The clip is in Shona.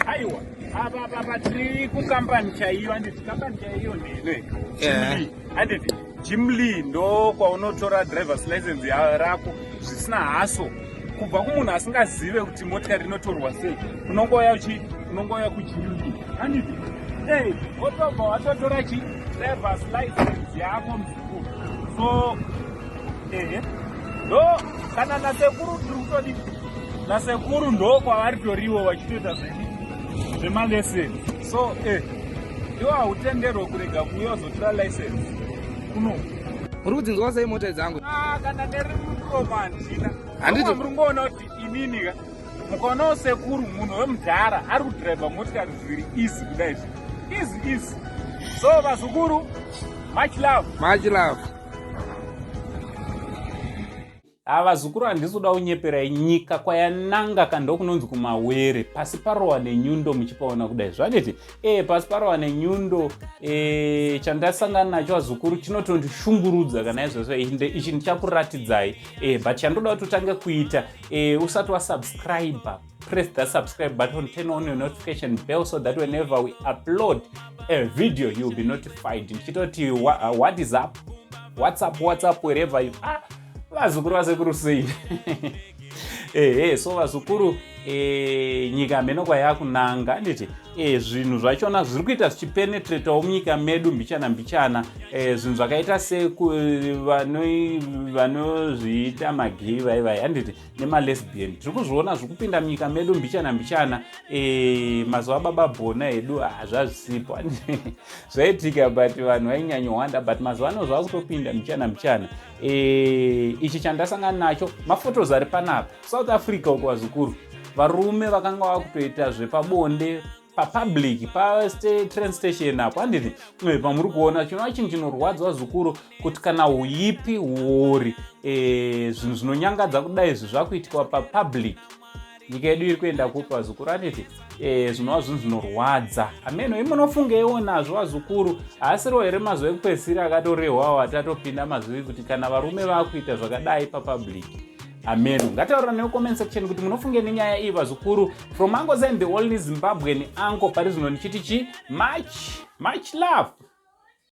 aiwa apa tiri kukampani chaiyo handiti kampani chaiyo ndine handiti jimli ndo kwaunotora drivers license rako zvisina haso kubva kumunhu asingazive kuti motikari inotorwa sei unongoya kuchimli handiti wotobva watotora drivers license yako muzukuru so ndo kana nasekuru tiri kutodi nasekuru ndo kwavari toriwo vachitoita zvemaleseni so iwo hautenderwe kurega kuuya uzotora license kuno uri kudzinzwa sei mota dzangu kana ndiri mupromandina handiti muri ngoona kuti ininika mukaonawo sekuru munhu wemudhara ari kudhiraivha motikari zviri easy kudai easy so vazukuru much love vazukuru handisi kuda kunyeperai nyika kwayananga kando kunonzi kumawere pasi parowa nenyundo muchipaona kudai zvaneti pasi parowa nenyundo chandasangana nacho vazukuru chinotondishungurudza kana izvozvo ichi ndichakuratidzai but chandoda kuti utange kuita usati wasubscriber, press the subscribe button, turn on your notification bell so that whenever we upload a video you'll be notified. Ndichitoti what is up, what's up wherever you are. Vazukuru vasekuru sei so vazukuru nyika meno kwayakunanga nditi zvinhu zvachona zviri kuita zvichipenetratawo munyika medu mbichana zvinhu zvakaita vanozviita magei vai handiti nemalesbian tiri kuzviona zviri kupinda munyika medu mbichana mazuva baba bhona edu zvazvisipo zvaitika but vanhu vainyanyowanda but mazuva ano zvava kutopinda mbichana ichi chandasangana nacho mafotos ari panapa South Africa uko vazukuru varume vakanga vakutoita zvepabonde papublic train station apo handiti pamuri kuona chinova chinhu chinorwadza vazukuru kuti kana huipi huori zvinhu zvinonyangadza kudai izvi zvakuitikwa papublic nyika yedu iri kuenda kupa vazukuru handiti zvinova zvinhu zvinorwadza ameno imunofungeiwo nazvo vazukuru haasiriwo here mazuva ekupedzisira akatorehwawo atatopinda mazuvi kuti kana varume vakuita zvakadai papublic ameno ngataurira nemucomment section kuti munofunge nenyaya iyi vazukuru from Uncle Zen the only Zimbabwean uncle pari zvino ndichiti much love.